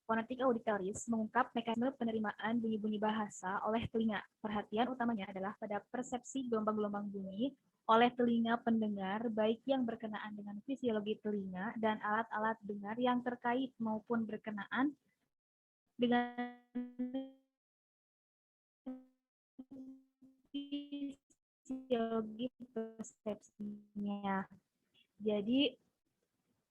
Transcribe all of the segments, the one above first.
Phonetic auditories mengungkap mekanisme penerimaan bunyi-bunyi bahasa oleh telinga. Perhatian utamanya adalah pada persepsi gelombang-gelombang bunyi oleh telinga pendengar, baik yang berkenaan dengan fisiologi telinga dan alat-alat dengar yang terkait maupun berkenaan dengan fisiologi persepsinya. Jadi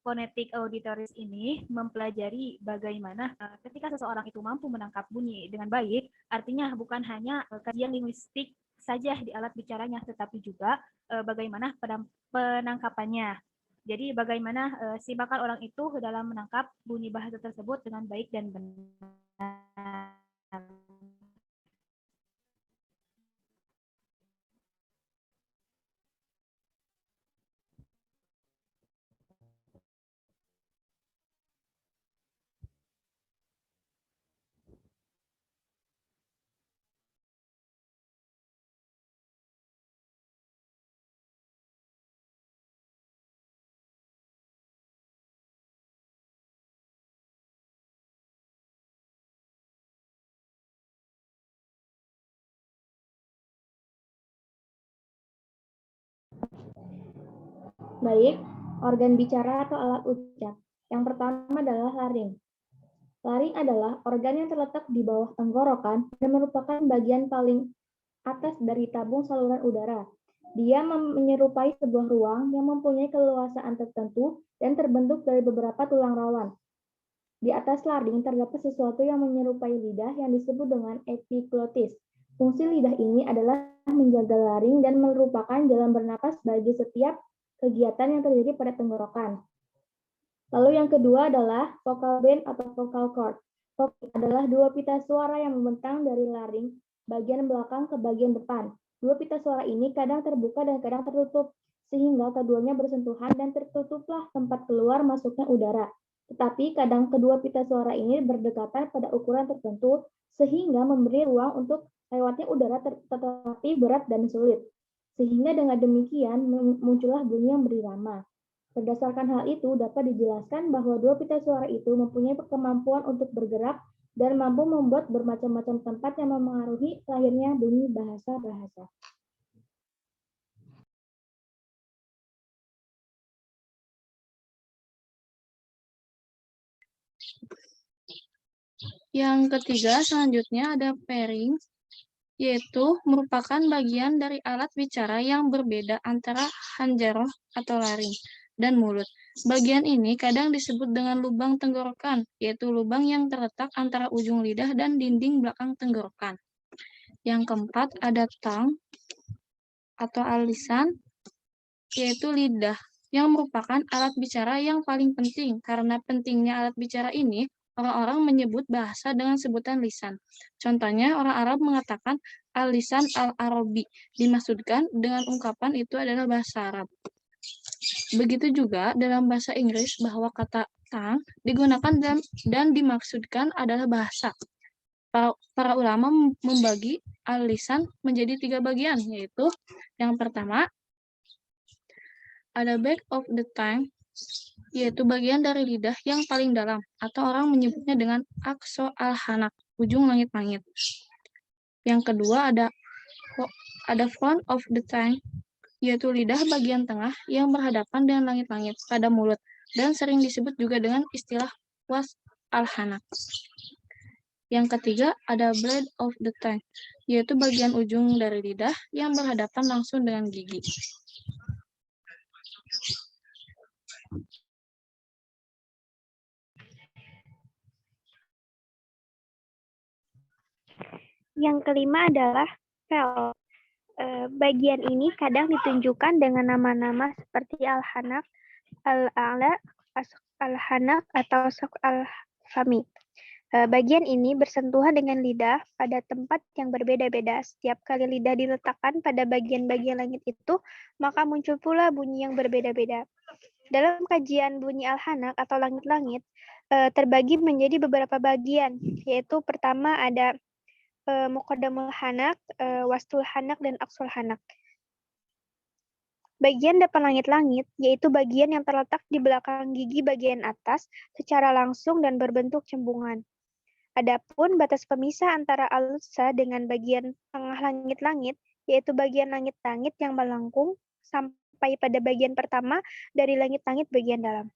phonetic auditories ini mempelajari bagaimana ketika seseorang itu mampu menangkap bunyi dengan baik, artinya bukan hanya kajian linguistik saja di alat bicaranya, tetapi juga bagaimana penangkapannya. Jadi bagaimana simpakan orang itu dalam menangkap bunyi bahasa tersebut dengan baik dan benar. Baik, organ bicara atau alat ucap. Yang pertama adalah laring. Laring adalah organ yang terletak di bawah tenggorokan dan merupakan bagian paling atas dari tabung saluran udara. Dia menyerupai sebuah ruang yang mempunyai keluasaan tertentu dan terbentuk dari beberapa tulang rawan. Di atas laring terdapat sesuatu yang menyerupai lidah yang disebut dengan epiglotis. Fungsi lidah ini adalah menjaga laring dan merupakan jalan bernapas bagi setiap kegiatan yang terjadi pada tenggorokan. Lalu yang kedua adalah vocal band atau vocal cord. Vocal adalah dua pita suara yang membentang dari laring bagian belakang ke bagian depan. Dua pita suara ini kadang terbuka dan kadang tertutup, sehingga keduanya bersentuhan dan tertutuplah tempat keluar masuknya udara. Tetapi kadang kedua pita suara ini berdekatan pada ukuran tertentu, sehingga memberi ruang untuk lewatnya udara tetapi berat dan sulit. Sehingga dengan demikian muncullah bunyi yang berirama. Berdasarkan hal itu, dapat dijelaskan bahwa dua pita suara itu mempunyai kemampuan untuk bergerak dan mampu membuat bermacam-macam tempat yang memengaruhi lahirnya bunyi bahasa-bahasa. Yang ketiga, selanjutnya ada pharynx, yaitu merupakan bagian dari alat bicara yang berbeda antara hanjaroh atau laring dan mulut. Bagian ini kadang disebut dengan lubang tenggorokan, yaitu lubang yang terletak antara ujung lidah dan dinding belakang tenggorokan. Yang keempat ada tongue atau alisan, yaitu lidah, yang merupakan alat bicara yang paling penting. Karena pentingnya alat bicara ini, orang-orang menyebut bahasa dengan sebutan lisan. Contohnya, orang Arab mengatakan al-lisan al-arabi, dimaksudkan dengan ungkapan itu adalah bahasa Arab. Begitu juga dalam bahasa Inggris bahwa kata tongue digunakan dan dimaksudkan adalah bahasa. Para ulama membagi al-lisan menjadi 3 bagian, yaitu yang pertama ada back of the tongue, yaitu bagian dari lidah yang paling dalam, atau orang menyebutnya dengan aqsa al-hanak, ujung langit-langit. Yang kedua ada front of the tongue, yaitu lidah bagian tengah yang berhadapan dengan langit-langit pada mulut, dan sering disebut juga dengan istilah was al-hanak. Yang ketiga ada blade of the tongue, yaitu bagian ujung dari lidah yang berhadapan langsung dengan gigi. Yang kelima adalah pel. Bagian ini kadang ditunjukkan dengan nama-nama seperti al-hanak, al-a'la, al-hanak, atau sok al-fami. Bagian ini bersentuhan dengan lidah pada tempat yang berbeda-beda. Setiap kali lidah diletakkan pada bagian-bagian langit itu, maka muncul pula bunyi yang berbeda-beda. Dalam kajian bunyi al-hanak atau langit-langit, terbagi menjadi beberapa bagian, yaitu pertama ada muqaddamul hanak, wastul hanak, dan aqsul hanak. Bagian depan langit-langit yaitu bagian yang terletak di belakang gigi bagian atas secara langsung dan berbentuk cembungan. Adapun batas pemisah antara alusa dengan bagian tengah langit-langit yaitu bagian langit-langit yang melengkung sampai pada bagian pertama dari langit-langit bagian dalam.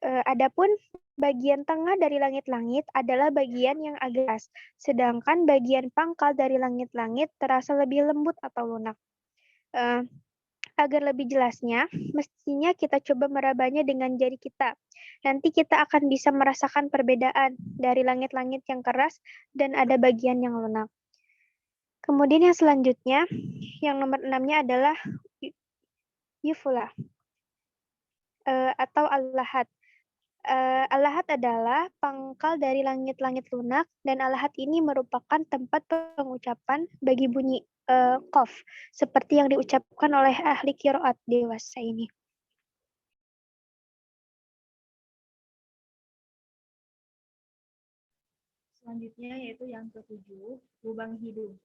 Adapun bagian tengah dari langit-langit adalah bagian yang agak keras, sedangkan bagian pangkal dari langit-langit terasa lebih lembut atau lunak. Agar lebih jelasnya, mestinya kita coba merabanya dengan jari kita. Nanti kita akan bisa merasakan perbedaan dari langit-langit yang keras dan ada bagian yang lunak. Kemudian yang selanjutnya, yang nomor 6-nya adalah Yufula atau Al-Lahad. Al-Lahad adalah pangkal dari langit-langit lunak dan Al-Lahad ini merupakan tempat pengucapan bagi bunyi qaf seperti yang diucapkan oleh ahli qiraat dewasa ini. Selanjutnya yaitu yang ketujuh, lubang hidung.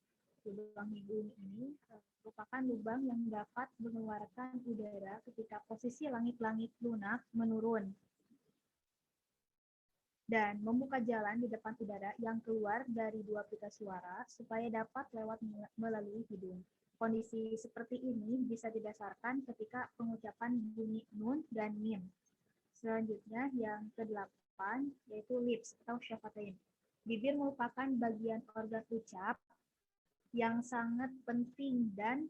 Lubang hidung ini merupakan lubang yang dapat mengeluarkan udara ketika posisi langit-langit lunak menurun dan membuka jalan di depan udara yang keluar dari dua pita suara supaya dapat lewat melalui hidung. Kondisi seperti ini bisa didasarkan ketika pengucapan bunyi nun dan mim. Selanjutnya yang ke-8 yaitu lips atau syafatain. Bibir merupakan bagian organ ucap yang sangat penting dan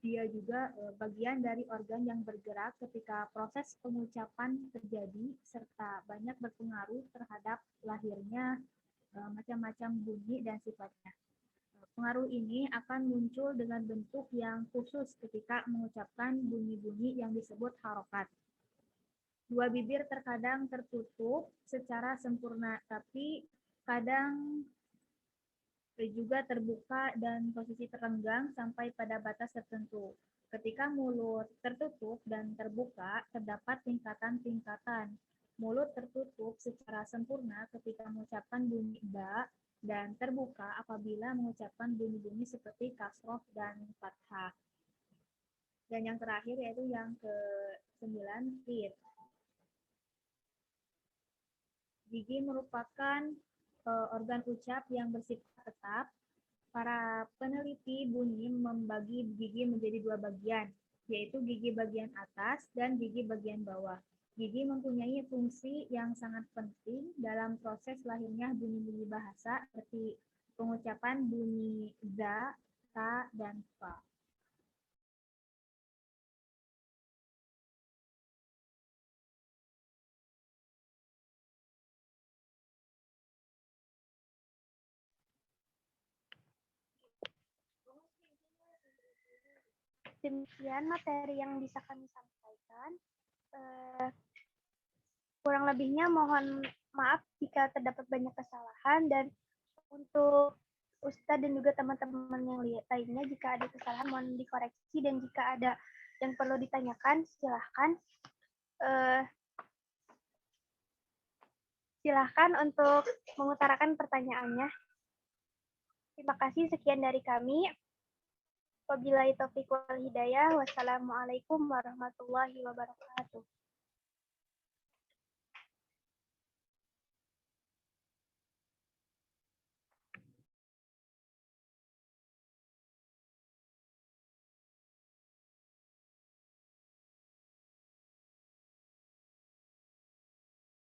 dia juga bagian dari organ yang bergerak ketika proses pengucapan terjadi serta banyak berpengaruh terhadap lahirnya macam-macam bunyi dan sifatnya. Pengaruh ini akan muncul dengan bentuk yang khusus ketika mengucapkan bunyi-bunyi yang disebut harokat. Dua bibir terkadang tertutup secara sempurna, tapi kadang juga terbuka dan posisi terenggang sampai pada batas tertentu. Ketika mulut tertutup dan terbuka, terdapat tingkatan-tingkatan. Mulut tertutup secara sempurna ketika mengucapkan bunyi ba dan terbuka apabila mengucapkan bunyi-bunyi seperti kasroh dan fathah. Dan yang terakhir yaitu yang ke-9, teeth. Gigi merupakan organ ucap yang bersifat tetap. Para peneliti bunyi membagi gigi menjadi dua bagian, yaitu gigi bagian atas dan gigi bagian bawah. Gigi mempunyai fungsi yang sangat penting dalam proses lahirnya bunyi-bunyi bahasa seperti pengucapan bunyi za, ta, dan fa. Demikian materi yang bisa kami sampaikan. Kurang lebihnya mohon maaf jika terdapat banyak kesalahan dan untuk Ustadz dan juga teman-teman yang lainnya jika ada kesalahan mohon dikoreksi dan jika ada yang perlu ditanyakan silahkan untuk mengutarakan pertanyaannya. Terima kasih, sekian dari kami. Wabillahi taufiq wal hidayah. Wassalamualaikum warahmatullahi wabarakatuh.